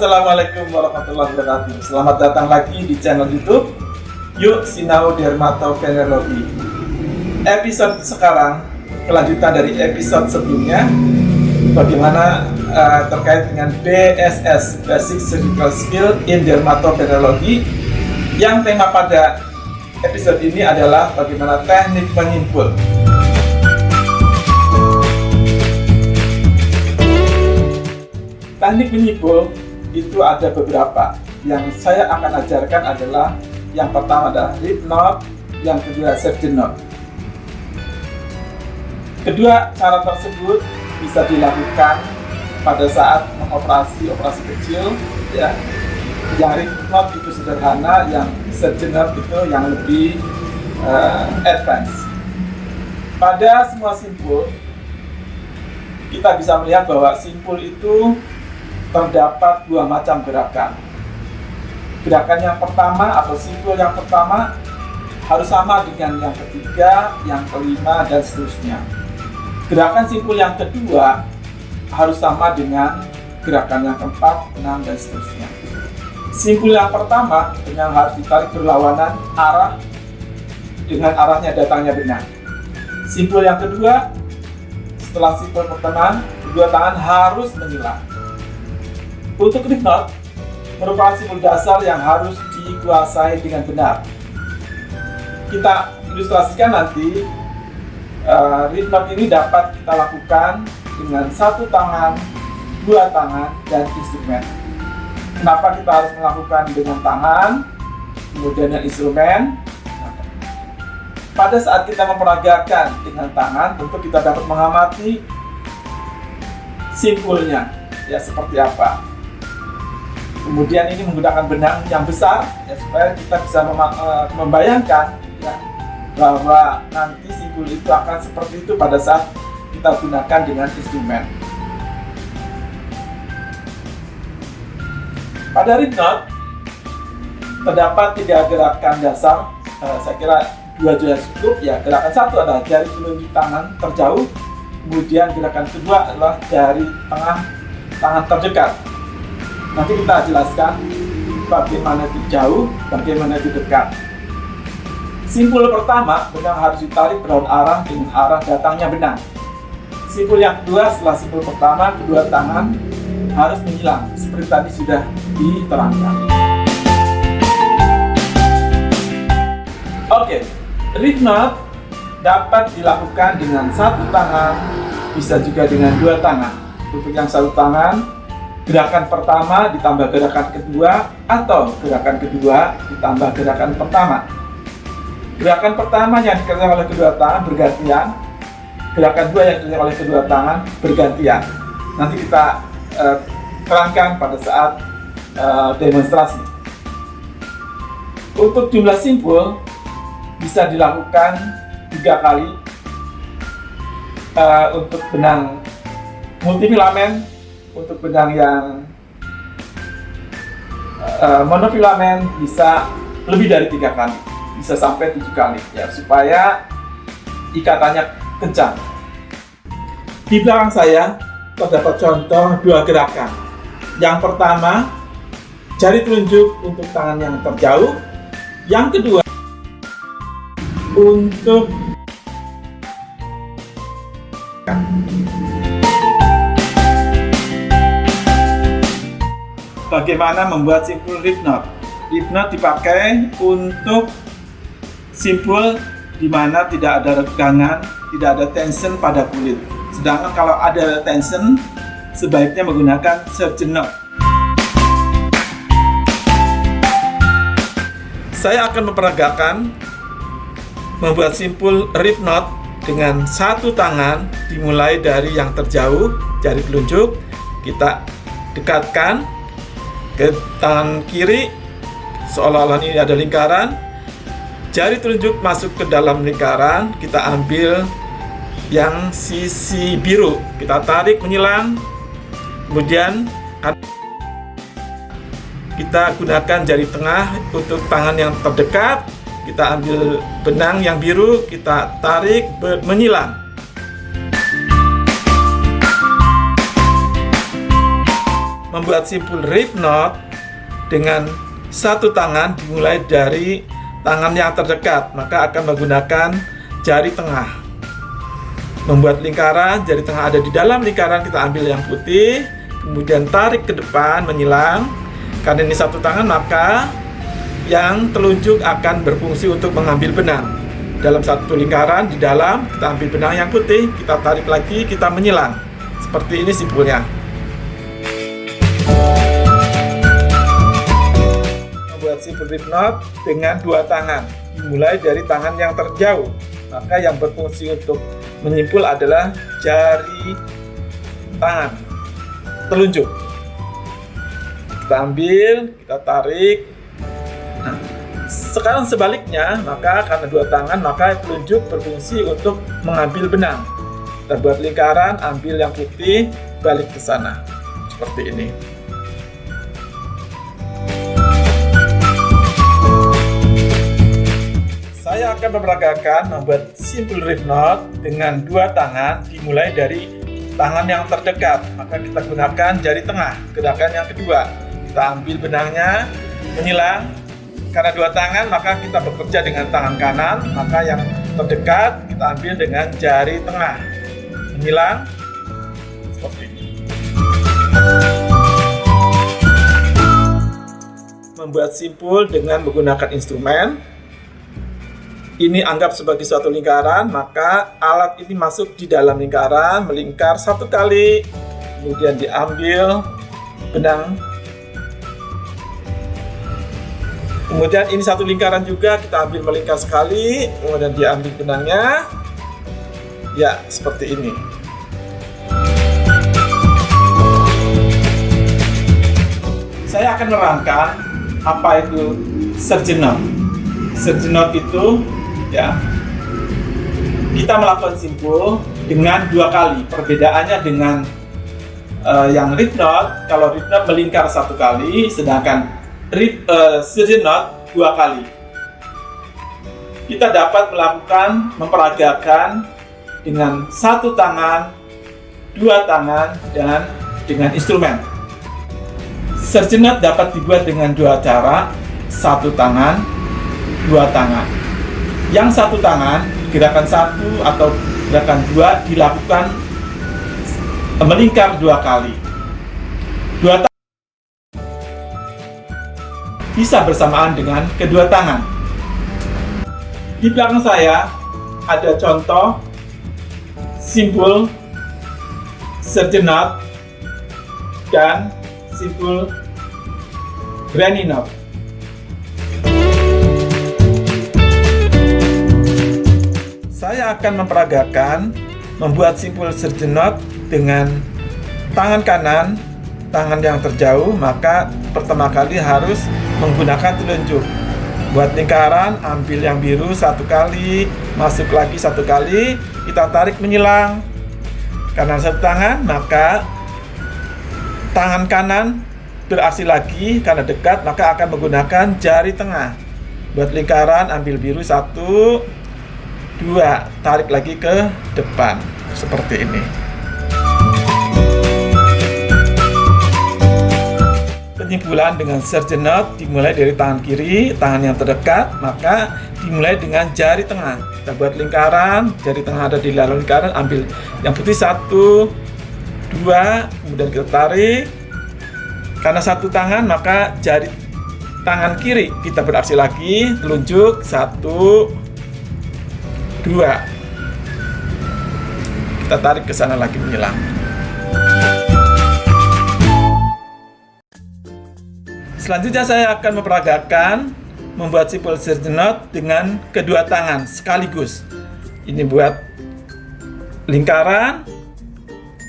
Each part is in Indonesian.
Assalamualaikum warahmatullahi wabarakatuh. Selamat datang lagi di channel YouTube Yuk Sinau Dermatovenerologi. Episode sekarang kelanjutan dari episode sebelumnya, bagaimana terkait dengan BSS Basic Surgical Skill in Dermatovenerologi. Yang tema pada episode ini adalah bagaimana teknik menyimpul. Teknik menyimpul itu ada beberapa. Yang saya akan ajarkan adalah yang pertama adalah rib knot, yang kedua surgeon knot. Kedua cara tersebut bisa dilakukan pada saat mengoperasi operasi kecil, ya. Yang rib knot itu sederhana, yang surgeon knot itu yang lebih advance. Pada semua simpul kita bisa melihat bahwa simpul itu terdapat dua macam gerakan. Gerakan yang pertama atau simpul yang pertama harus sama dengan yang ketiga, yang kelima, dan seterusnya. Gerakan simpul yang kedua harus sama dengan gerakan yang keempat, enam, dan seterusnya. Simpul yang pertama dengan harus ditarik berlawanan arah dengan arahnya datangnya benang. Simpul yang kedua, setelah simpul pertama, kedua tangan harus menyilang. Untuk rib knot merupakan simpul dasar yang harus dikuasai dengan benar. Kita ilustrasikan nanti rib knot ini dapat kita lakukan dengan satu tangan, dua tangan, dan instrumen. Kenapa kita harus melakukan dengan tangan, kemudian dengan instrumen? Pada saat kita memperagakan dengan tangan, tentu kita dapat mengamati simpulnya, ya seperti apa. Kemudian ini menggunakan benang yang besar, ya, supaya kita bisa membayangkan, ya, bahwa nanti simpul itu akan seperti itu pada saat kita gunakan dengan instrumen. Pada rib knot terdapat tiga gerakan dasar. Saya kira dua sudah cukup, ya. Gerakan satu adalah jari telunjuk tangan terjauh, kemudian gerakan kedua adalah jari tengah tangan terdekat. Nanti kita jelaskan bagaimana itu jauh, bagaimana itu dekat. Simpul pertama, benang harus ditarik berlawan arah dengan arah datangnya benang. Simpul yang kedua, setelah simpul pertama, kedua tangan harus menyilang, seperti tadi sudah diterangkan. Oke, rib knot dapat dilakukan dengan satu tangan, bisa juga dengan dua tangan. Untuk yang satu tangan, gerakan pertama ditambah gerakan kedua, atau gerakan kedua ditambah gerakan pertama. Gerakan pertama yang dikerjakan oleh kedua tangan bergantian, gerakan dua yang dikerjakan oleh kedua tangan bergantian. Nanti kita terangkan pada saat demonstrasi. Untuk jumlah simpul bisa dilakukan 3 kali untuk benang multifilamen. Untuk benang yang monofilamen bisa lebih dari 3 kali, bisa sampai 7 kali, ya, supaya ikatannya kencang. Di belakang saya terdapat contoh dua gerakan. Yang pertama, jari telunjuk untuk tangan yang terjauh. Yang kedua, untuk bagaimana membuat simpul rib knot. Rib knot dipakai untuk simpul di mana tidak ada regangan, tidak ada tension pada kulit. Sedangkan kalau ada tension, sebaiknya menggunakan surgeon knot. Saya akan memperagakan membuat simpul rib knot dengan satu tangan, dimulai dari yang terjauh, jari telunjuk, kita dekatkan ke tangan kiri, seolah-olah ini ada lingkaran. Jari telunjuk masuk ke dalam lingkaran, kita ambil yang sisi biru, kita tarik menyilang, kemudian kita gunakan jari tengah untuk tangan yang terdekat, kita ambil benang yang biru, kita tarik menyilang. membuat simpul reef knot dengan satu tangan dimulai dari tangan yang terdekat, maka akan menggunakan jari tengah. Membuat lingkaran, jari tengah ada di dalam lingkaran, kita ambil yang putih, kemudian tarik ke depan, menyilang. Karena ini satu tangan, maka yang telunjuk akan berfungsi untuk mengambil benang. Dalam satu lingkaran, di dalam kita ambil benang yang putih, kita tarik lagi, kita menyilang. Seperti ini simpulnya. Membuat simpul reef knot dengan dua tangan, dimulai dari tangan yang terjauh, maka yang berfungsi untuk menyimpul adalah jari tangan telunjuk. Kita ambil, kita tarik. Nah, sekarang sebaliknya, maka karena dua tangan, maka telunjuk berfungsi untuk mengambil benang. Kita buat lingkaran, ambil yang putih, balik ke sana. Seperti ini. Saya akan memperagakan membuat simpul reef knot dengan dua tangan, dimulai dari tangan yang terdekat, maka kita gunakan jari tengah. Gerakan yang kedua, kita ambil benangnya, menyilang. Karena dua tangan, maka kita bekerja dengan tangan kanan, maka yang terdekat kita ambil dengan jari tengah, menyilang seperti ini. Membuat simpul dengan menggunakan instrumen. Ini anggap sebagai suatu lingkaran, maka alat ini masuk di dalam lingkaran, melingkar satu kali, kemudian diambil benang. Kemudian ini satu lingkaran juga, kita ambil melingkar sekali, kemudian diambil benangnya. Ya, seperti ini. Saya akan menerangkan apa itu surgeon knot. Surgeon knot itu, ya, kita melakukan simpul dengan dua kali. Perbedaannya dengan yang reef knot, kalau reef knot melingkar satu kali, sedangkan surgeon knot dua kali. Kita dapat melakukan memperagakan dengan satu tangan, dua tangan, dan dengan instrumen. Surgeon knot dapat dibuat dengan dua cara, satu tangan, dua tangan. Yang satu tangan, gerakan satu atau gerakan dua dilakukan melingkar dua kali. Dua tangan bisa bersamaan dengan kedua tangan. Di belakang saya ada contoh simpul surgeon knot dan simpul granny knot. Saya akan memperagakan membuat simpul surgeon knot dengan tangan kanan, tangan yang terjauh, maka pertama kali harus menggunakan telunjuk. Buat lingkaran, ambil yang biru satu kali, masuk lagi satu kali, kita tarik menyilang. Karena satu tangan, maka tangan kanan beraksi lagi, karena dekat, maka akan menggunakan jari tengah. Buat lingkaran, ambil biru satu, dua, tarik lagi ke depan seperti ini. Penyimpulan dengan surgeon knot dimulai dari tangan kiri, tangan yang terdekat, maka dimulai dengan jari tengah. Kita buat lingkaran, jari tengah ada di dalam lingkaran, ambil yang putih satu, dua, kemudian kita tarik. Karena satu tangan, maka jari tangan kiri kita beraksi lagi, telunjuk satu, dua, kita tarik ke sana lagi menyilang. Selanjutnya saya akan memperagakan membuat simpul surgeon knot dengan kedua tangan sekaligus. Ini buat lingkaran,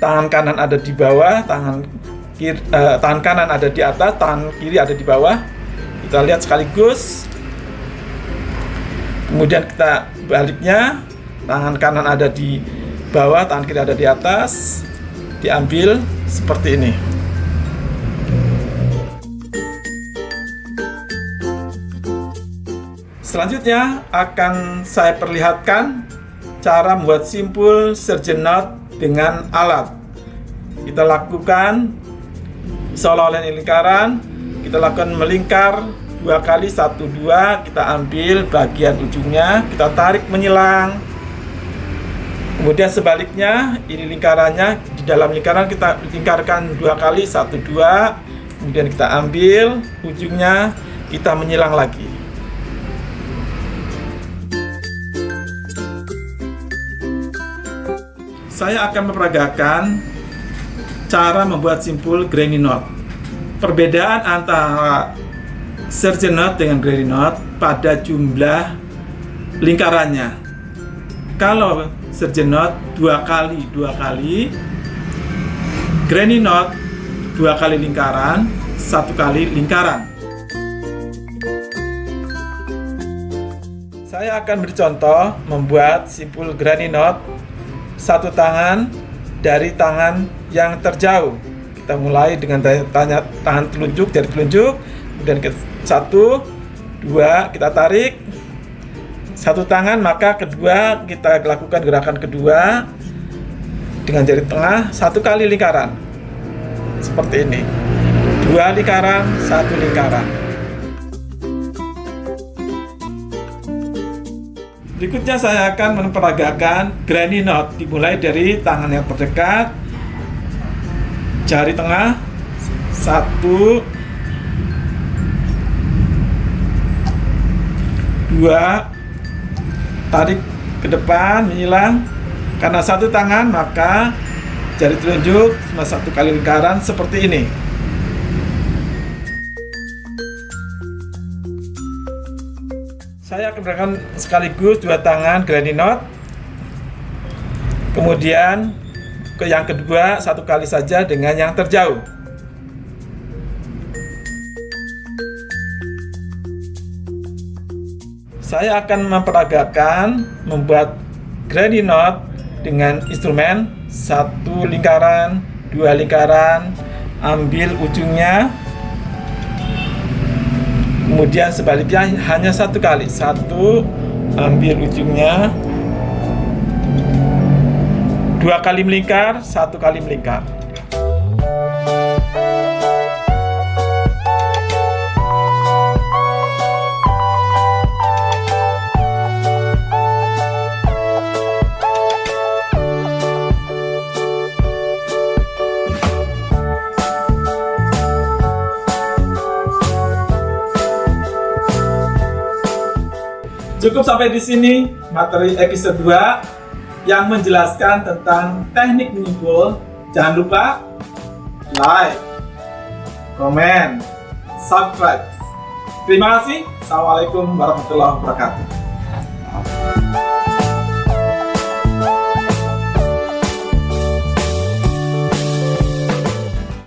tangan kanan ada di bawah, tangan kanan ada di atas, tangan kiri ada di bawah. Kita lihat sekaligus. Kemudian kita baliknya, tangan kanan ada di bawah, tangan kiri ada di atas. Diambil seperti ini. Selanjutnya akan saya perlihatkan cara membuat simpul surgeon knot dengan alat. Kita lakukan seolah-olah ini lingkaran. Kita lakukan melingkar 2 kali, 1, 2. Kita ambil bagian ujungnya, kita tarik menyilang. Kemudian sebaliknya, ini lingkarannya, di dalam lingkaran kita lingkarkan 2 kali, 1, 2. Kemudian kita ambil ujungnya, kita menyilang lagi. Saya akan memperagakan cara membuat simpul granny knot. Perbedaan antara sergeant knot dengan granny knot pada jumlah lingkarannya. Kalau sergeant knot 2 kali, granny knot 2 kali lingkaran, 1 kali lingkaran. Saya akan beri contoh membuat simpul granny knot 1 tangan dari tangan yang terjauh. Kita mulai dengan tangan telunjuk, jari telunjuk, kemudian 1, 2, kita tarik 1 tangan, maka kedua kita lakukan gerakan kedua dengan jari tengah 1 kali lingkaran seperti ini, 2 lingkaran, 1 lingkaran. Berikutnya saya akan memperagakan granny knot, dimulai dari tangan yang terdekat, jari tengah 1, 2, tarik ke depan menyilang. Karena 1 tangan maka jari telunjuk cuma 1 kali lingkaran seperti ini. Saya akan gerakan sekaligus 2 tangan granny knot. Kemudian ke yang kedua 1 kali saja dengan yang terjauh. Saya akan memperagakan membuat granny knot dengan instrumen 1 lingkaran, 2 lingkaran, ambil ujungnya. Kemudian sebaliknya hanya 1 kali, 1, ambil ujungnya, 2 kali melingkar, 1 kali melingkar. Cukup sampai di sini materi episode 2 yang menjelaskan tentang teknik menyimpul. Jangan lupa like, komen, subscribe. Terima kasih. Assalamualaikum warahmatullahi wabarakatuh.